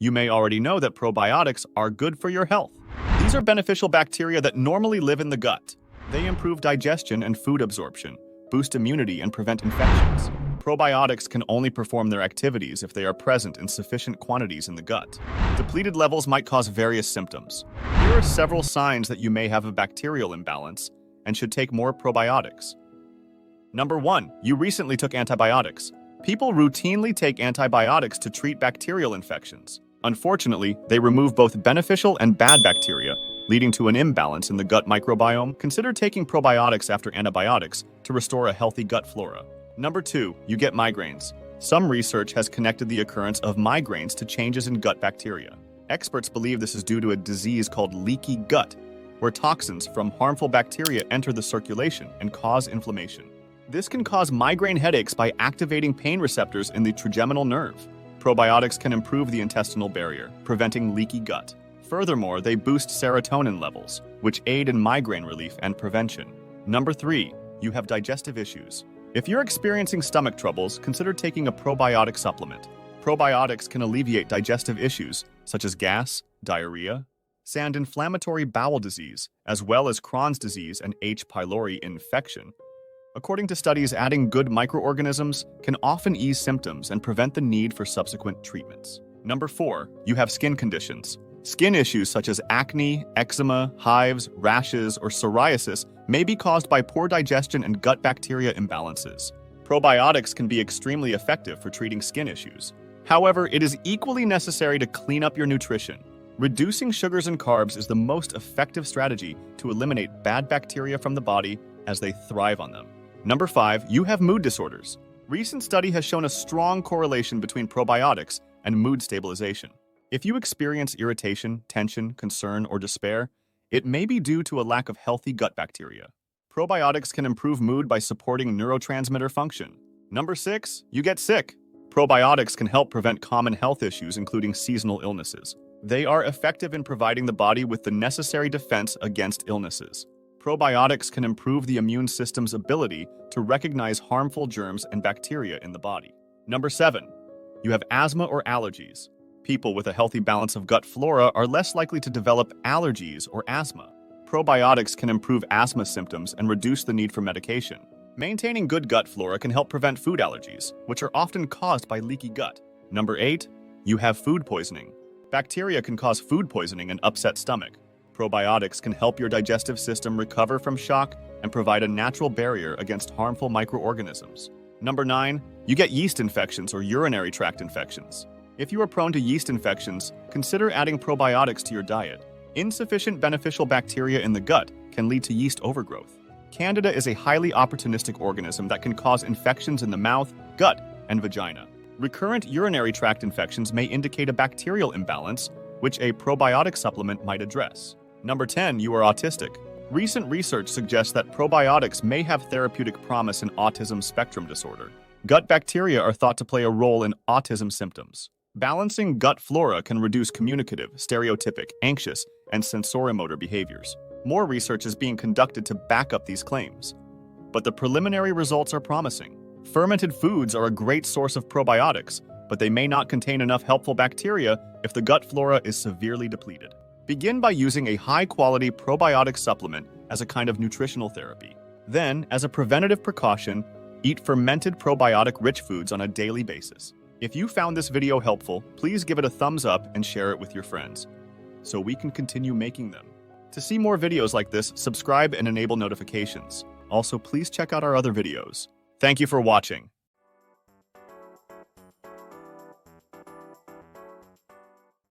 You may already know that probiotics are good for your health. These are beneficial bacteria that normally live in the gut. They improve digestion and food absorption, boost immunity, and prevent infections. Probiotics can only perform their activities if they are present in sufficient quantities in the gut. Depleted levels might cause various symptoms. Here are several signs that you may have a bacterial imbalance and should take more probiotics. Number 1. You recently took antibiotics. People routinely take antibiotics to treat bacterial infections. Unfortunately, they remove both beneficial and bad bacteria, leading to an imbalance in the gut microbiome. Consider taking probiotics after antibiotics to restore a healthy gut flora. Number 2. You get migraines. Some research has connected the occurrence of migraines to changes in gut bacteria. Experts believe this is due to a disease called leaky gut, where toxins from harmful bacteria enter the circulation and cause inflammation. This can cause migraine headaches by activating pain receptors in the trigeminal nerve. Probiotics can improve the intestinal barrier, preventing leaky gut. Furthermore, they boost serotonin levels, which aid in migraine relief and prevention. Number 3. You have digestive issues. If you're experiencing stomach troubles, consider taking a probiotic supplement. Probiotics can alleviate digestive issues such as gas, diarrhea, and inflammatory bowel disease, as well as Crohn's disease and H. pylori infection. According to studies, adding good microorganisms can often ease symptoms and prevent the need for subsequent treatments. Number 4. You have skin conditions. Skin issues such as acne, eczema, hives, rashes, or psoriasis may be caused by poor digestion and gut bacteria imbalances. Probiotics can be extremely effective for treating skin issues. However, it is equally necessary to clean up your nutrition. Reducing sugars and carbs is the most effective strategy to eliminate bad bacteria from the body as they thrive on them. Number 5. You have mood disorders. Recent study has shown a strong correlation between probiotics and mood stabilization. If you experience irritation, tension, concern, or despair, it may be due to a lack of healthy gut bacteria. Probiotics can improve mood by supporting neurotransmitter function. Number 6. You get sick. Probiotics can help prevent common health issues, including seasonal illnesses. They are effective in providing the body with the necessary defense against illnesses. Probiotics can improve the immune system's ability to recognize harmful germs and bacteria in the body. Number 7. You have asthma or allergies. People with a healthy balance of gut flora are less likely to develop allergies or asthma. Probiotics can improve asthma symptoms and reduce the need for medication. Maintaining good gut flora can help prevent food allergies, which are often caused by leaky gut. Number 8. You have food poisoning. Bacteria can cause food poisoning and upset stomach. Probiotics can help your digestive system recover from shock and provide a natural barrier against harmful microorganisms. Number 9. You get yeast infections or urinary tract infections. If you are prone to yeast infections, consider adding probiotics to your diet. Insufficient beneficial bacteria in the gut can lead to yeast overgrowth. Candida is a highly opportunistic organism that can cause infections in the mouth, gut, and vagina. Recurrent urinary tract infections may indicate a bacterial imbalance, which a probiotic supplement might address. Number 10. You are autistic. Recent research suggests that probiotics may have therapeutic promise in autism spectrum disorder. Gut bacteria are thought to play a role in autism symptoms. Balancing gut flora can reduce communicative, stereotypic, anxious, and sensoromotor behaviors. More research is being conducted to back up these claims, but the preliminary results are promising. Fermented foods are a great source of probiotics, but they may not contain enough helpful bacteria if the gut flora is severely depleted. Begin by using a high-quality probiotic supplement as a kind of nutritional therapy. Then, as a preventative precaution, eat fermented probiotic-rich foods on a daily basis. If you found this video helpful, please give it a thumbs up and share it with your friends, so we can continue making them. To see more videos like this, subscribe and enable notifications. Also, please check out our other videos. Thank you for watching.